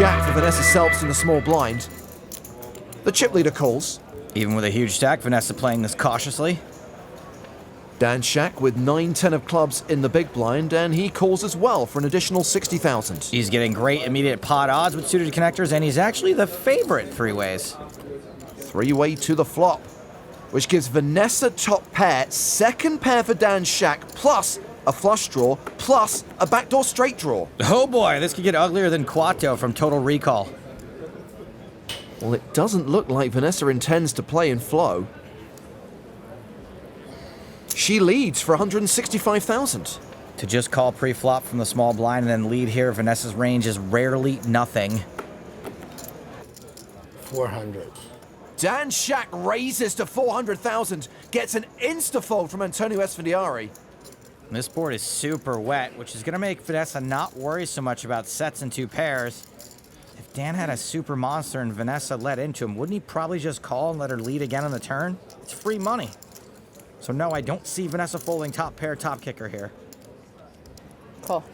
jack for Vanessa Selbst in the small blind. The chip leader calls. Even with a huge stack, Vanessa playing this cautiously. Dan Shak with 9-10 of clubs in the big blind, and he calls as well for an additional 60,000. He's getting great immediate pot odds with suited connectors, and he's actually the favorite three-ways. Three-way to the flop, which gives Vanessa top pair, second pair for Dan Shak, plus a flush draw, plus a backdoor straight draw. Oh boy, this could get uglier than Quato from Total Recall. Well, it doesn't look like Vanessa intends to play in flow. She leads for 165,000. To just call pre-flop from the small blind and then lead here, Vanessa's range is rarely nothing. 400. Dan Shak raises to 400,000, gets an insta-fold from Antonio Esfandiari. This board is super wet, which is going to make Vanessa not worry so much about sets and two pairs. If Dan had a super monster and Vanessa led into him, wouldn't he probably just call and let her lead again on the turn? It's free money. So no, I don't see Vanessa folding top pair, top kicker here. Call.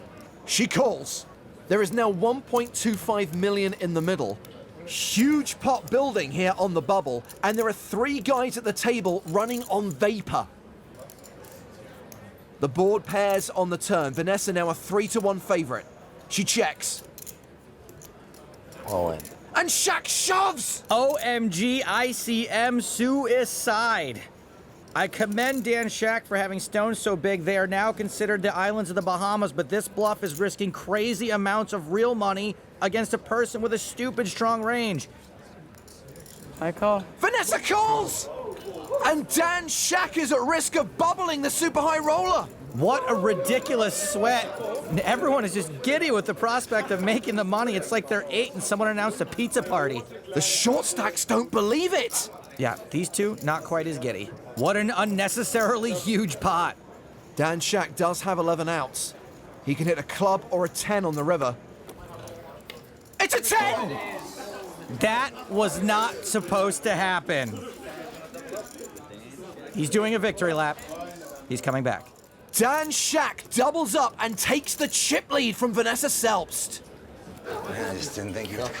She calls. There is now 1.25 million in the middle. Huge pot building here on the bubble, and there are three guys at the table running on vapor. The board pairs on the turn. Vanessa now a 3-1 favorite. She checks. All in. And Shak shoves! OMG ICM suicide. I commend Dan Shak for having stones so big they are now considered the islands of the Bahamas, but this bluff is risking crazy amounts of real money against a person with a stupid strong range. I call. Vanessa calls! And Dan Shak is at risk of bubbling the super high roller. What a ridiculous sweat. Everyone is just giddy with the prospect of making the money. It's like they're 8 and someone announced a pizza party. The short stacks don't believe it. Yeah, these two, not quite as giddy. What an unnecessarily huge pot. Dan Shak does have 11 outs. He can hit a club or a 10 on the river. It's a 10! That was not supposed to happen. He's doing a victory lap. He's coming back. Dan Shak doubles up and takes the chip lead from Vanessa Selbst. Man, I just didn't think it up.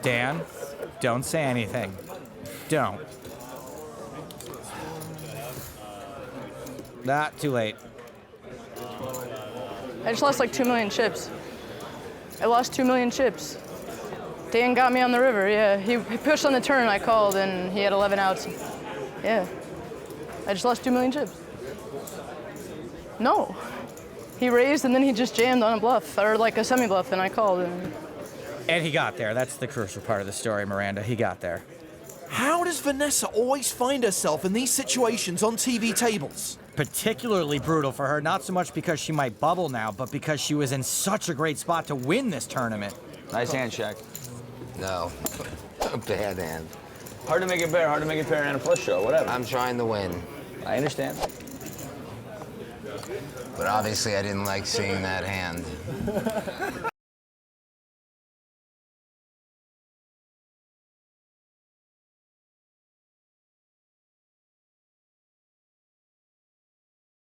Dan, don't say anything. Don't. Not too late. I just lost like 2 million chips. I lost 2 million chips. Dan got me on the river, yeah. He pushed on the turn, I called, and he had 11 outs. Yeah. I just lost 2 million chips. No. He raised and then he just jammed on a bluff, or like a semi-bluff, and I called. And he got there. That's the crucial part of the story, Miranda. He got there. How does Vanessa always find herself in these situations on TV tables? Particularly brutal for her, not so much because she might bubble now, but because she was in such a great spot to win this tournament. Nice hand, Shak. No. A bad hand. Hard to make it pair, hard to make it pair and a flush show, whatever. I'm trying to win. I understand. But obviously I didn't like seeing that hand.